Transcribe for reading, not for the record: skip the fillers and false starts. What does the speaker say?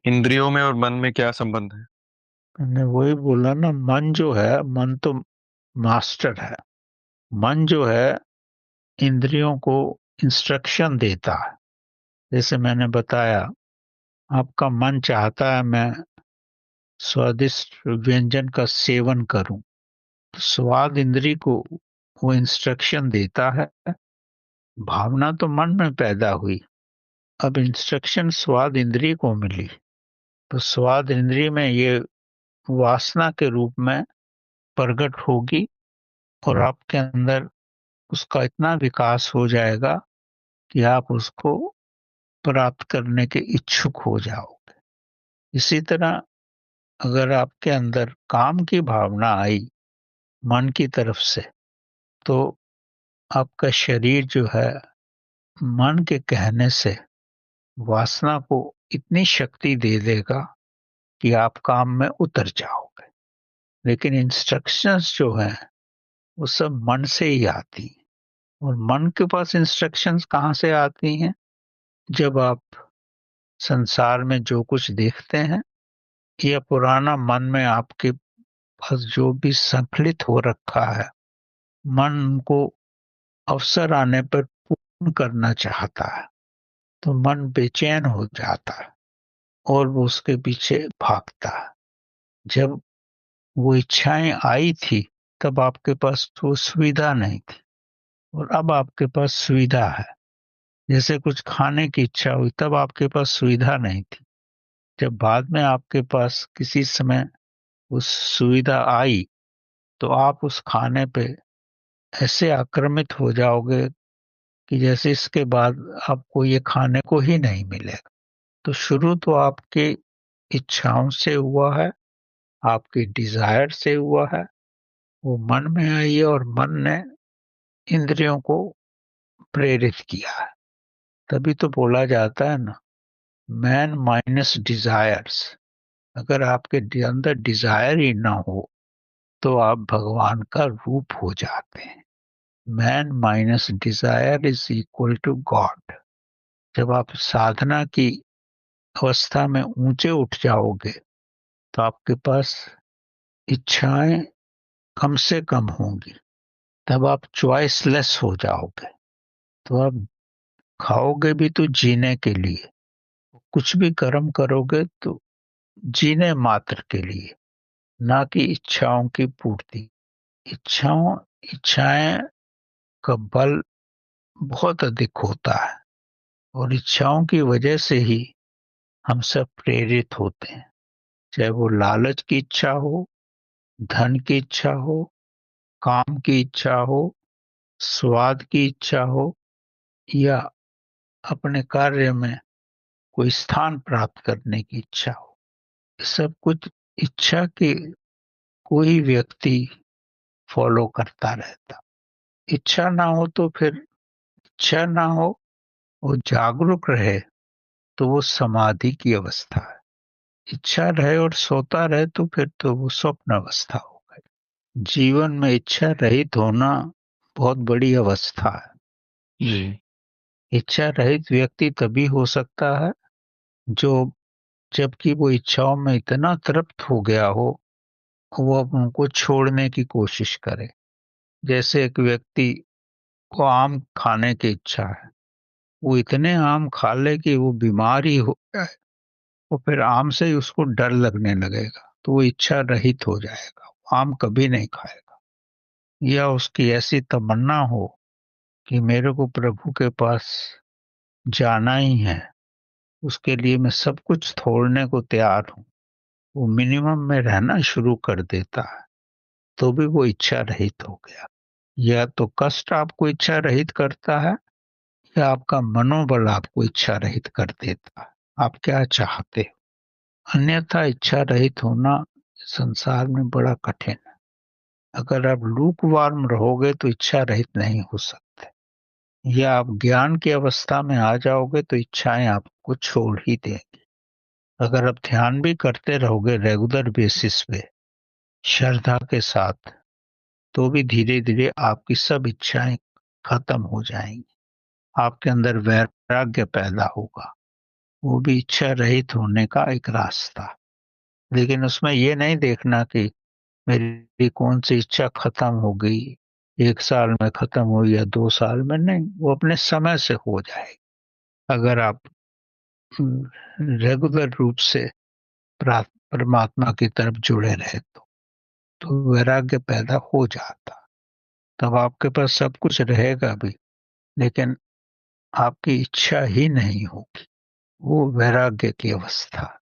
इंद्रियों में और मन में क्या संबंध है? मैंने वही बोला ना, मन जो है, मन तो मास्टर है। मन जो है इंद्रियों को इंस्ट्रक्शन देता है। जैसे मैंने बताया, आपका मन चाहता है मैं स्वादिष्ट व्यंजन का सेवन करूं, तो स्वाद इंद्री को वो इंस्ट्रक्शन देता है। भावना तो मन में पैदा हुई, अब इंस्ट्रक्शन स्वाद इंद्री को मिली, तो स्वाद इंद्री में ये वासना के रूप में प्रकट होगी, और आपके अंदर उसका इतना विकास हो जाएगा कि आप उसको प्राप्त करने के इच्छुक हो जाओगे। इसी तरह अगर आपके अंदर काम की भावना आई मन की तरफ से, तो आपका शरीर जो है मन के कहने से वासना को इतनी शक्ति दे देगा कि आप काम में उतर जाओगे। लेकिन इंस्ट्रक्शंस जो हैं वो सब मन से ही आती हैं। और मन के पास इंस्ट्रक्शंस कहाँ से आती हैं? जब आप संसार में जो कुछ देखते हैं, या पुराना मन में आपके पास जो भी संकलित हो रखा है, मन को अवसर आने पर पूर्ण करना चाहता है, तो मन बेचैन हो जाता है और वो उसके पीछे भागता है। जब वो इच्छाएं आई थी, तब आपके पास वो सुविधा नहीं थी, और अब आपके पास सुविधा है। जैसे कुछ खाने की इच्छा हुई, तब आपके पास सुविधा नहीं थी। जब बाद में आपके पास किसी समय उस सुविधा आई, तो आप उस खाने पे ऐसे आक्रमित हो जाओगे कि जैसे इसके बाद आपको ये खाने को ही नहीं मिलेगा। तो शुरू तो आपकी इच्छाओं से हुआ है, आपकी डिजायर से हुआ है, वो मन में आई है, और मन ने इंद्रियों को प्रेरित किया है। तभी तो बोला जाता है ना, मैन माइनस डिजायर्स। अगर आपके अंदर डिजायर ही ना हो, तो आप भगवान का रूप हो जाते हैं। Man minus desire is equal to God. जब आप साधना की अवस्था में ऊंचे उठ जाओगे, तो आपके पास इच्छाएं कम से कम होंगी। तब आप चॉइसलेस हो जाओगे। तो आप खाओगे भी तो जीने के लिए, कुछ भी कर्म करोगे तो जीने मात्र के लिए, ना कि इच्छाओं की पूर्ति। इच्छाओं इच्छाएं का बल बहुत अधिक होता है, और इच्छाओं की वजह से ही हम सब प्रेरित होते हैं। चाहे वो लालच की इच्छा हो, धन की इच्छा हो, काम की इच्छा हो, स्वाद की इच्छा हो, या अपने कार्य में कोई स्थान प्राप्त करने की इच्छा हो। सब कुछ इच्छा के कोई व्यक्ति फॉलो करता रहता। इच्छा ना हो तो फिर, इच्छा ना हो, वो जागरूक रहे, तो वो समाधि की अवस्था है। इच्छा रहे और सोता रहे, तो फिर तो वो स्वप्न अवस्था हो गई। जीवन में इच्छा रहित होना बहुत बड़ी अवस्था है। जी। इच्छा रहित व्यक्ति तभी हो सकता है जो, जबकि वो इच्छाओं में इतना तृप्त हो गया हो, वो अब उनको छोड़ने की कोशिश करे। जैसे एक व्यक्ति को आम खाने की इच्छा है, वो इतने आम खा ले कि वो बीमार ही हो जाए, और फिर आम से ही उसको डर लगने लगेगा, तो वो इच्छा रहित हो जाएगा, वो आम कभी नहीं खाएगा। या उसकी ऐसी तमन्ना हो कि मेरे को प्रभु के पास जाना ही है, उसके लिए मैं सब कुछ छोड़ने को तैयार हूँ, वो मिनिमम में रहना शुरू कर देता है, तो भी वो इच्छा रहित हो गया। या तो कष्ट आपको इच्छा रहित करता है, या आपका मनोबल आपको इच्छा रहित कर देता है। आप क्या चाहते हो? अन्यथा इच्छा रहित होना संसार में बड़ा कठिन है। अगर आप लूक वार्म रहोगे तो इच्छा रहित नहीं हो सकते। या आप ज्ञान की अवस्था में आ जाओगे तो इच्छाएं आपको छोड़ ही देंगी। अगर आप ध्यान भी करते रहोगे रेगुलर बेसिस पे, श्रद्धा के साथ, तो भी धीरे धीरे आपकी सब इच्छाएं खत्म हो जाएंगी। आपके अंदर वैराग्य पैदा होगा, वो भी इच्छा रहित होने का एक रास्ता। लेकिन उसमें ये नहीं देखना कि मेरी कौन सी इच्छा खत्म हो गई, 1 साल में खत्म हुई या 2 साल में, नहीं, वो अपने समय से हो जाएगी। अगर आप रेगुलर रूप से परमात्मा की तरफ जुड़े रहे तो वैराग्य पैदा हो जाता। तब आपके पास सब कुछ रहेगा भी, लेकिन आपकी इच्छा ही नहीं होगी। वो वैराग्य की अवस्था।